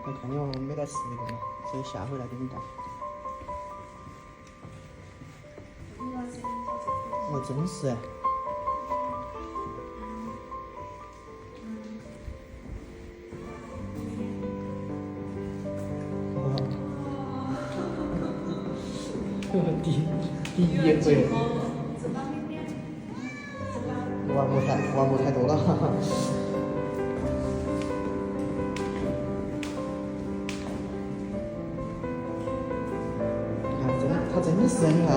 我看你我没得吃那个嘛，所以下回来给你带。我真是。第一回。玩不太多了，哈哈。你看，他真是，你看，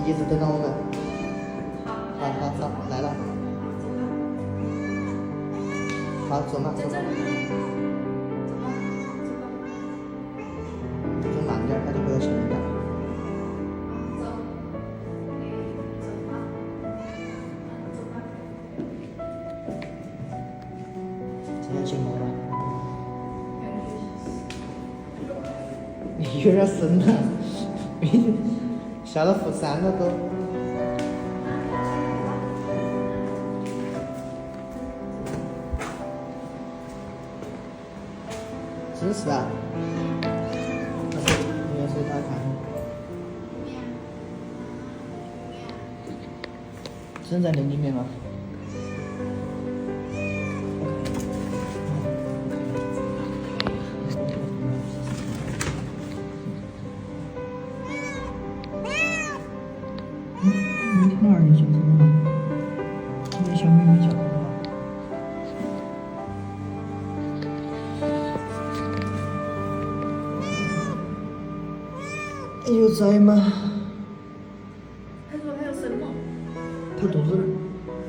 一直等到我们。好，来了。好，走嘛。走慢点，他就不要前面带。节目了，你有点深了，下了负3了都。真是啊！你也是打开。真在那里面吗？哪儿叫什么？你小妹妹叫什么？有在吗？他说还有什么？他肚子，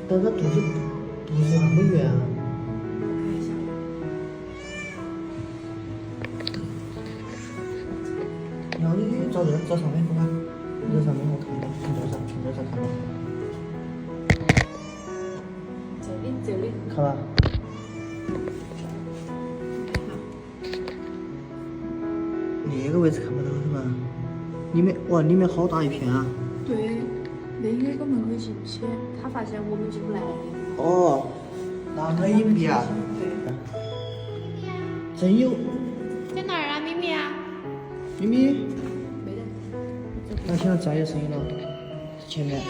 但他肚子那么圆啊。然后你找上面不看？你在上面我看到，从这儿看到。这里。看吧。那个位置看不到是吧？里面好大一片啊！对，那应该个门可以进去，他发现我们进不来。哦，那么隐蔽啊！对。真有。在哪儿啊，咪咪啊？咪咪。没得。我听到家有声音了，前面。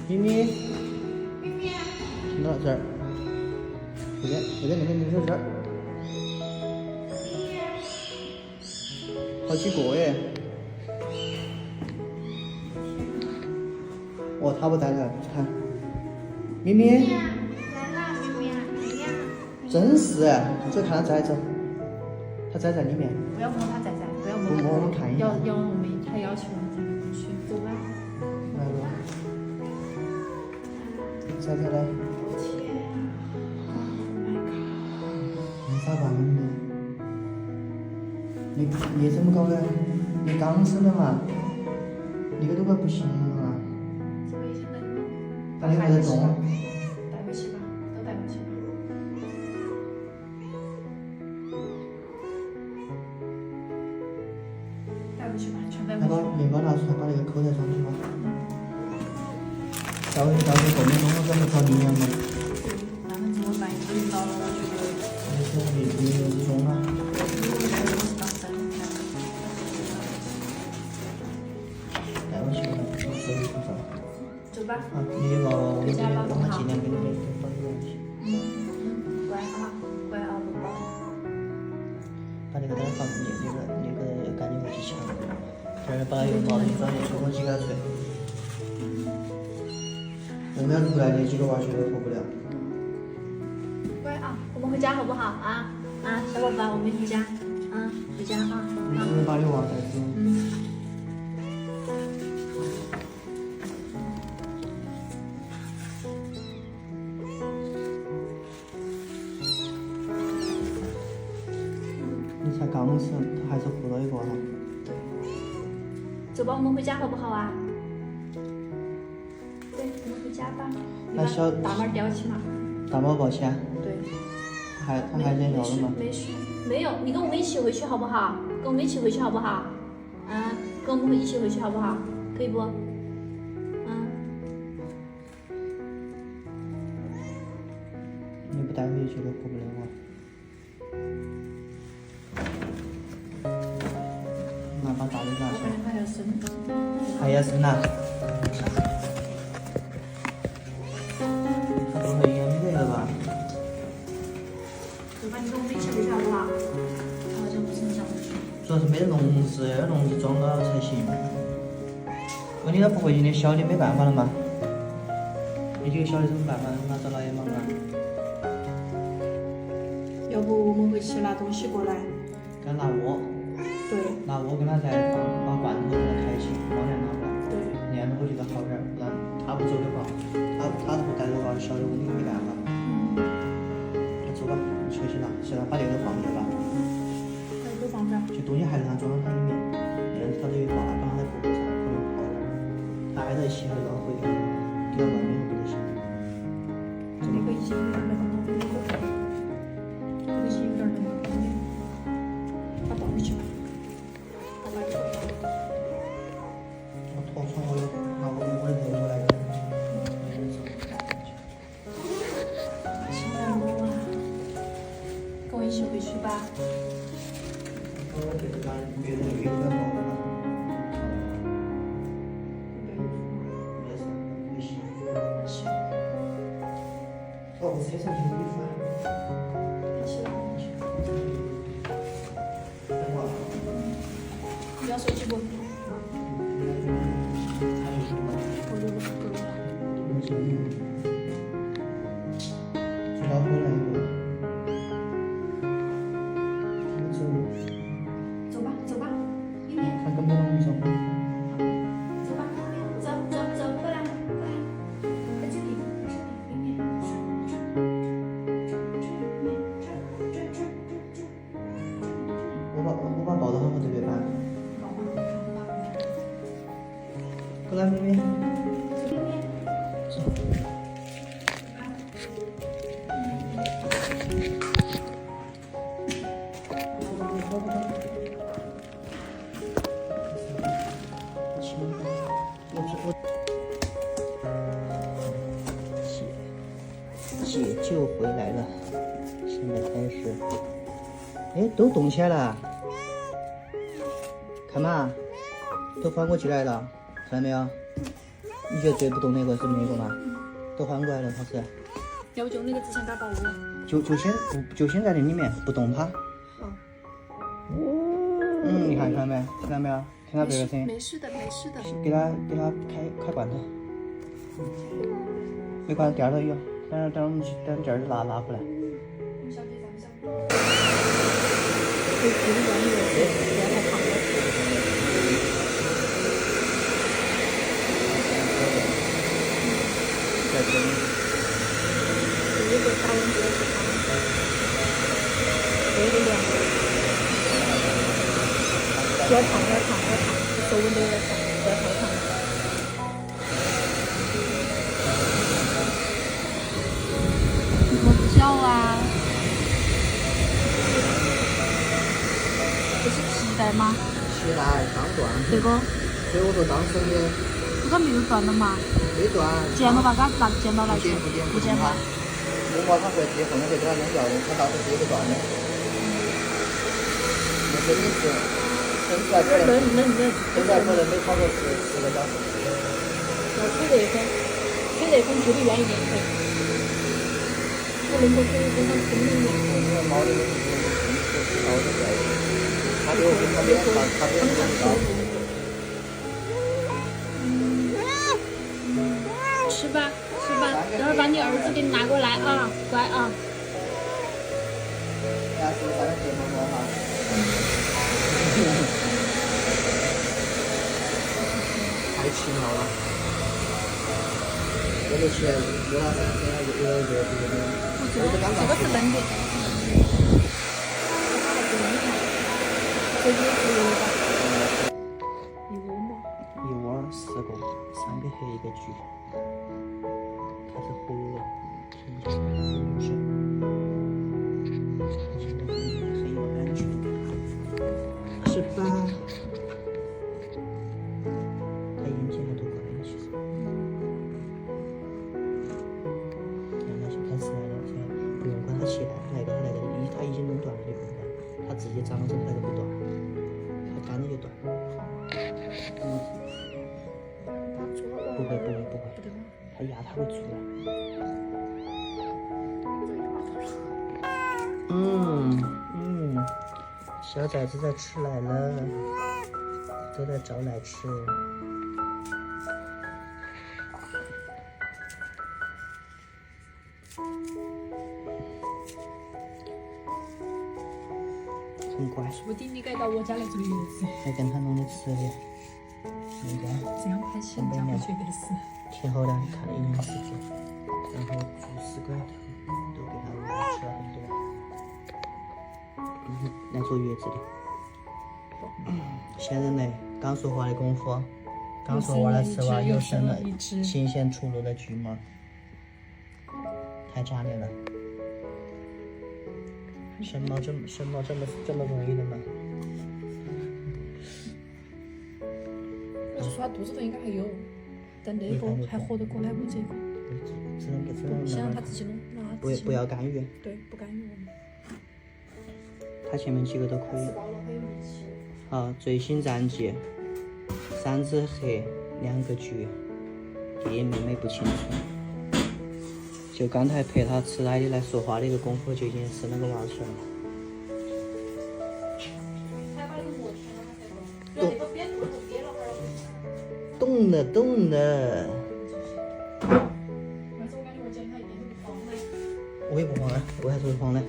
咪咪。听到这儿。不对，那边没说这儿。好几个耶！哦，他不在这，看，咪咪，来啦，咪咪啊，来呀！真是，这看他在这，他在里面。不要摸他在，不要摸他。我们看一下。要我们还要求我们在里面去，走吧。来了。在嘞。天！Oh my god！没咋办呢？你怎么搞的？你刚生的嘛，那个都快不行了嘛。这个已经冷了。他那个在动。带回去吧，都带回去吧。带回去吧，全带回去。把面包拿出来，把那个扣在上去吧。到时候后面中午准备搞营养嘛。那能怎么办？都遇到了，我觉得。没事，你中啊。带回去吧，手机上。走吧。啊，你的娃娃，我们尽量给你保证问题。乖啊，宝宝。把那个单放那个赶紧回去抢，这儿把有毛的地方用吹风机给它吹。我们要出来那几个娃绝对活不了。乖啊，我们回家好不好啊？小宝宝，我们回家。回家啊。你只能把你娃带走。你才刚生，他还是活了一个哈。走吧，我们回家好不好啊？对，我们回家吧。你把大猫叼起嘛。大猫抱起啊？对。他还想要了吗？没事，没有，你跟我们一起回去好不好？跟我们一起回去好不好？跟我们一起回去好不好？可以不？你不带回去都活不了我。拿把大的拿去。还要生。还要生呐？这回应该没得了吧？就把你跟我们一起回去好不好？好像不是很想回去。主要是没得笼子，要笼子装到才行。问题他不回去，那小的没办法了嘛？你这个小的怎么办嘛？拿找老爷忙啊？要不我们回去拿东西过来？给他拿窝，对拿窝跟他再把罐头给他开起，往那拿过来。对。那样我觉得好点儿，不然他不走的话，他不带的话，小的我们也没办法。那走吧，你回去拿，先把那个放这儿吧。那就放这儿。就东西还是他装到它里面，那样他都有话，刚才不会上，可能好点儿。他挨在一起还是要回，丢到外面又不得行。这个已经有点儿那个东西了，这个已经有点儿那个东西，把倒回去吧，把它丢掉。我头从我的拿我的头出来的。现在我啊，跟我一起回去吧。我这个别人有点忙了。没事，没事。行，哦，我车上有衣服啊。一起拿回去。等会儿。你要手机不？还有什么？我录了，够了。知道回来以后，我走，走吧，走吧，里面。他跟不上我们走。走吧，走走走，过来过来，在这里里面，我把抱到他们这边搬。过来，妹妹。解救回来了，现在开始，哎，都动起来了，看嘛，都翻过起来了，看到没有？你觉得最不动那个是那个吗？都翻过来了，它是。要不就那个之前打保护。就先在那里面不动它。好。你看到没？听到没有？听到别个声音？没事的，没事的。给他开罐头。没关系，第二头有。等我们去等这儿拿回来。小姐咱们上。这个管理员不要太胖了。在这里。这个大温度是胖。这个凉。要烫，手温度有点烫，不要太烫。我不叫啊。这是皮带吗？皮带刚断。这个。所以我说当时的。这个没有断的嘛？没断。剪了吧？拿剪刀来剪。不剪吧？我把它回去，后面再给它弄掉的，它到时候是一个断的。那真的是，现在可能没超过10个小时。要吹热风就得远一点吹。我能够吹得非常轻一点。猫的是高的在，它比我吃吧，等会儿把你儿子给你拿过来啊，乖啊。太奇妙了，我就去热了3天，有热这个是冷的。这个是一窝4个，3个黑1个橘，开始活跃了，听起来很小，很有安全感，是吧？他眼睛还都高了，其实。看他开始来了，现在不用长了之后它就不断，它干了就断。不会，它压它会出来。小崽子在吃奶了，都在找奶吃。很乖。说不定你该到我家来坐月子。还跟他弄的吃的，那个这样拍起人家会觉得是。挺好的，看了一年时间，然后猪食罐头都给他喂吃了很多。来坐月子的。现在呢，刚说话的功夫，刚说完了吃完又生了新鲜出炉的橘猫，太炸裂了！生猫这么容易的吗？我就说他肚子头应该还有，但那个还活得过来我这个。只能先让他自己弄，让他自己弄。不要干预。对，不干预我们。他前面几个都可以。好，最新战绩，3只黑，2个橘，弟弟妹妹不清楚。就刚才陪他吃奶的来说话的一个功夫，就已经生了个娃出来了。动了。我也不慌啊，为啥子会慌呢？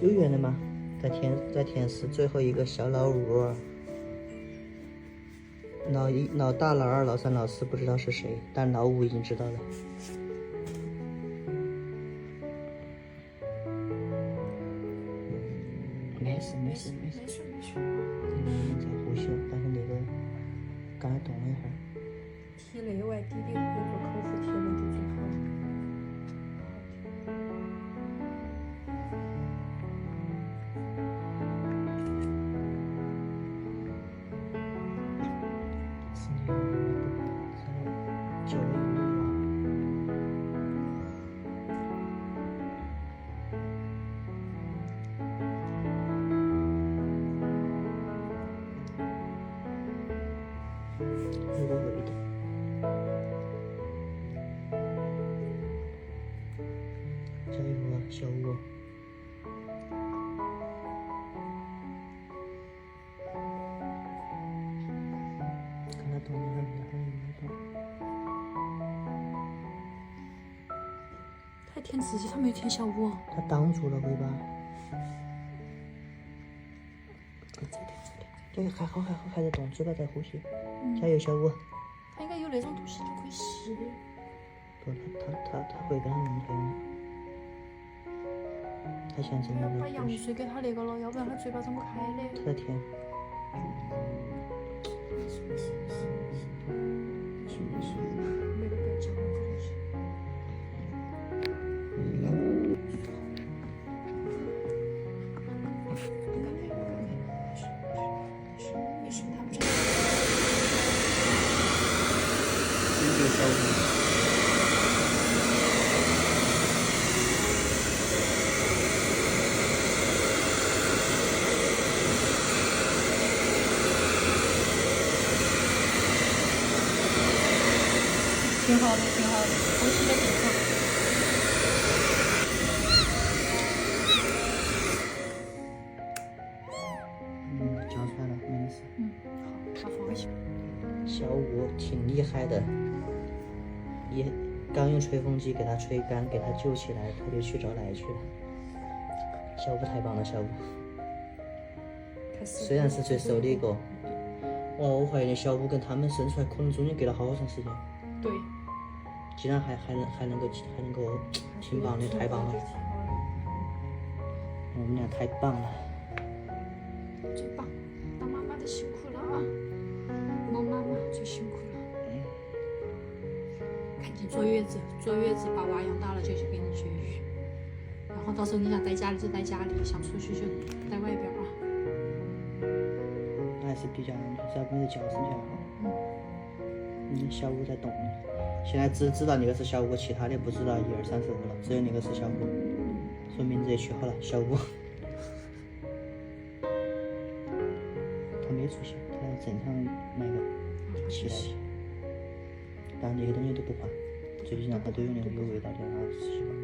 有缘的吗？在填是最后一个小老五，老大、老二、老三、老四不知道是谁，但老五已经知道了。没事。在呼吸，但是那个刚才动了一会儿。贴内外弟弟会做口服贴了就最好。有个味道。加油啊，小五！看他动了，没动。他舔自己，他没舔小五。他挡住了尾巴。对，还好，还在动，嘴巴在呼吸。加油，小五！他应该有那种东西，他可以吸的。不，他会跟他弄开的。他现在要把羊水给他那个了，要不然他嘴巴张不开的。他在舔。那个不要讲那个东西。没事，他不知道。这个小五。挺好的，呼吸的挺好。叫出来了，没事。好，把放回去。小五挺厉害的，也刚用吹风机给他吹干，给他救起来，他就去找奶去了。小五太棒了，小五。虽然是最瘦的一个，我怀疑小五跟他们生出来可能中间隔了好长时间。对。既然还能够挺棒的，太棒了！我们俩太棒了，最棒！当妈妈的辛苦了啊！当妈妈最辛苦了。赶紧坐月子，把娃养大了就去给你绝育。然后到时候你想待家里就待家里，想出去就待外边啊。还是比较安全，只要没得叫声就好。小五在动。现在只知道那个是小五，其他的不知道1、2、3、4、5了，只有那个是小五，所以名字也取好了，小五。出息，他正常买个期待一下。但那些东西都不换，最近让他都有那个有味道的吃习惯。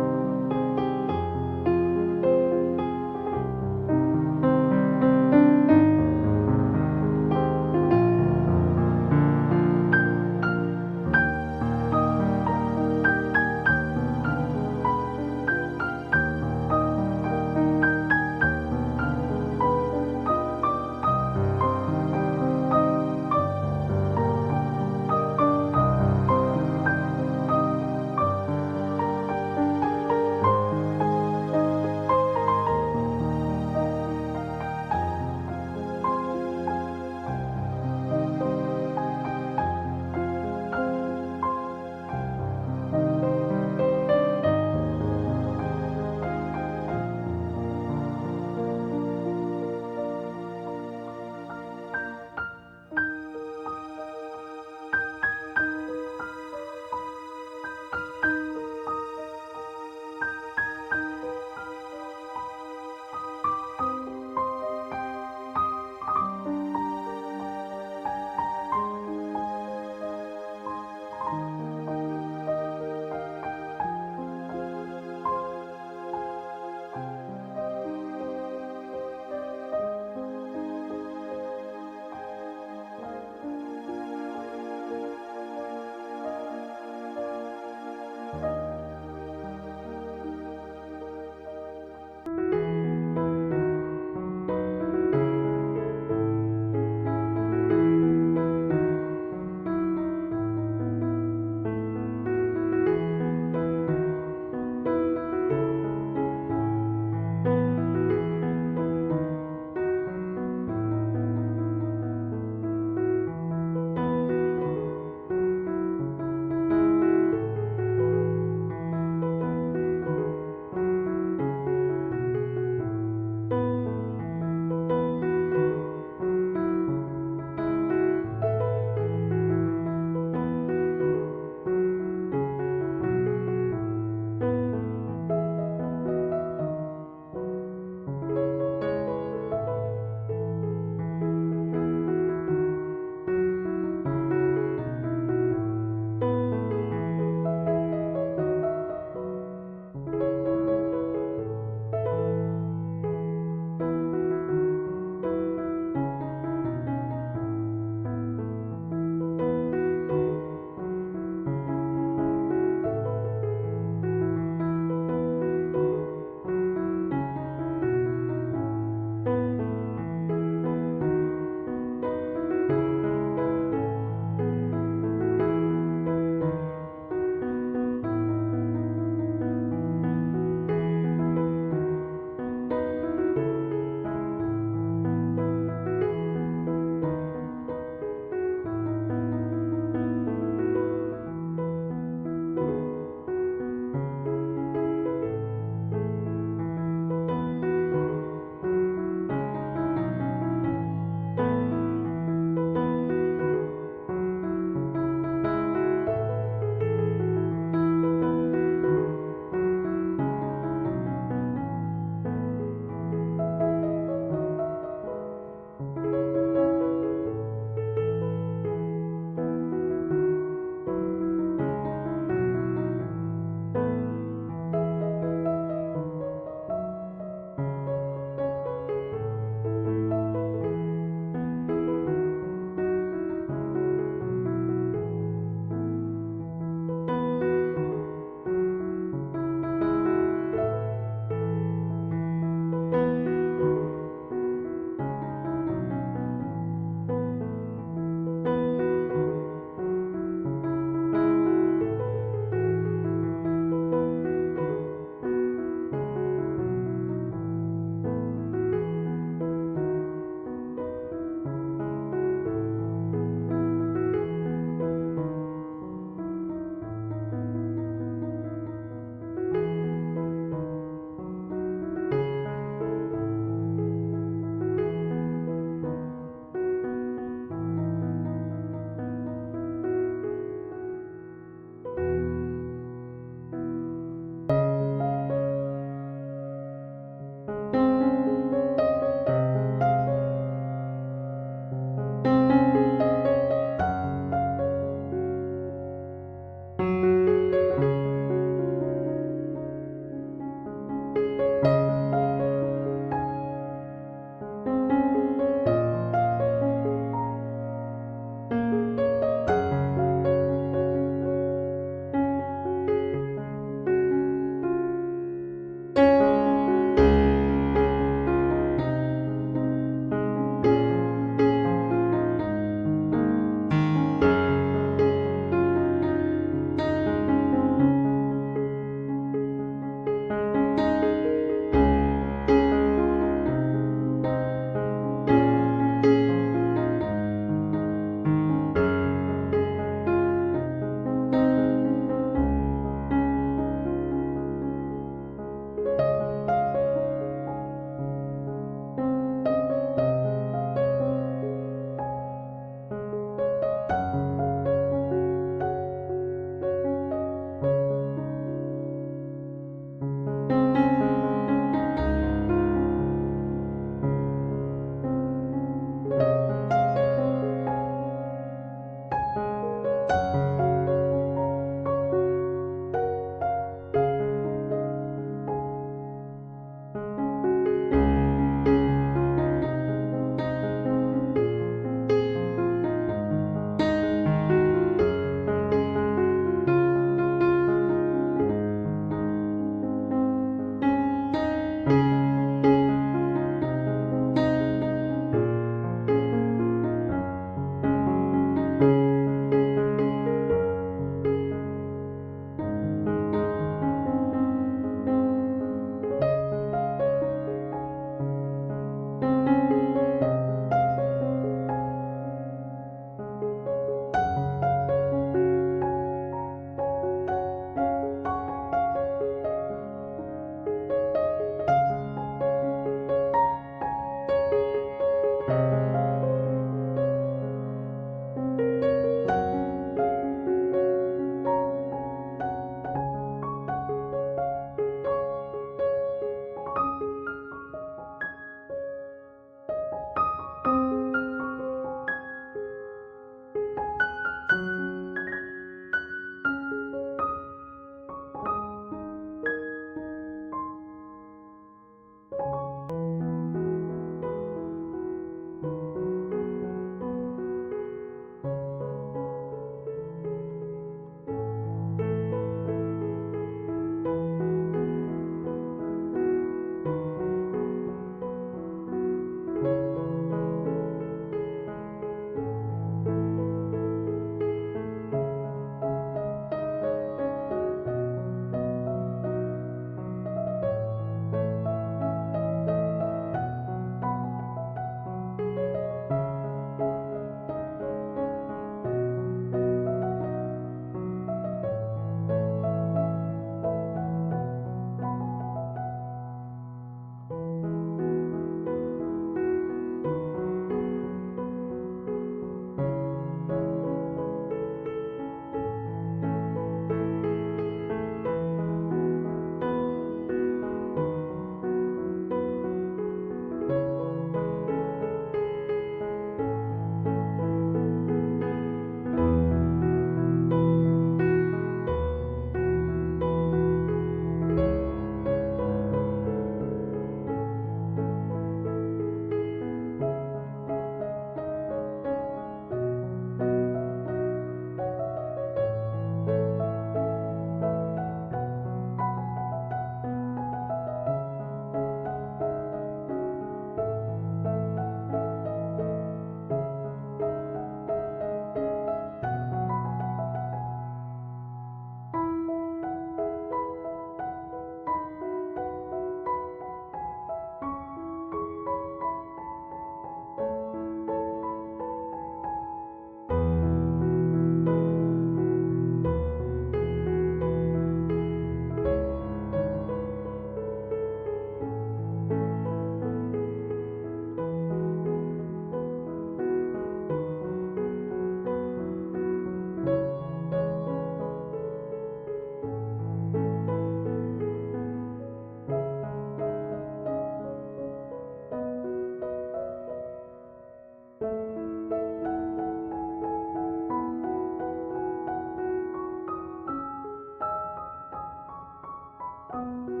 了。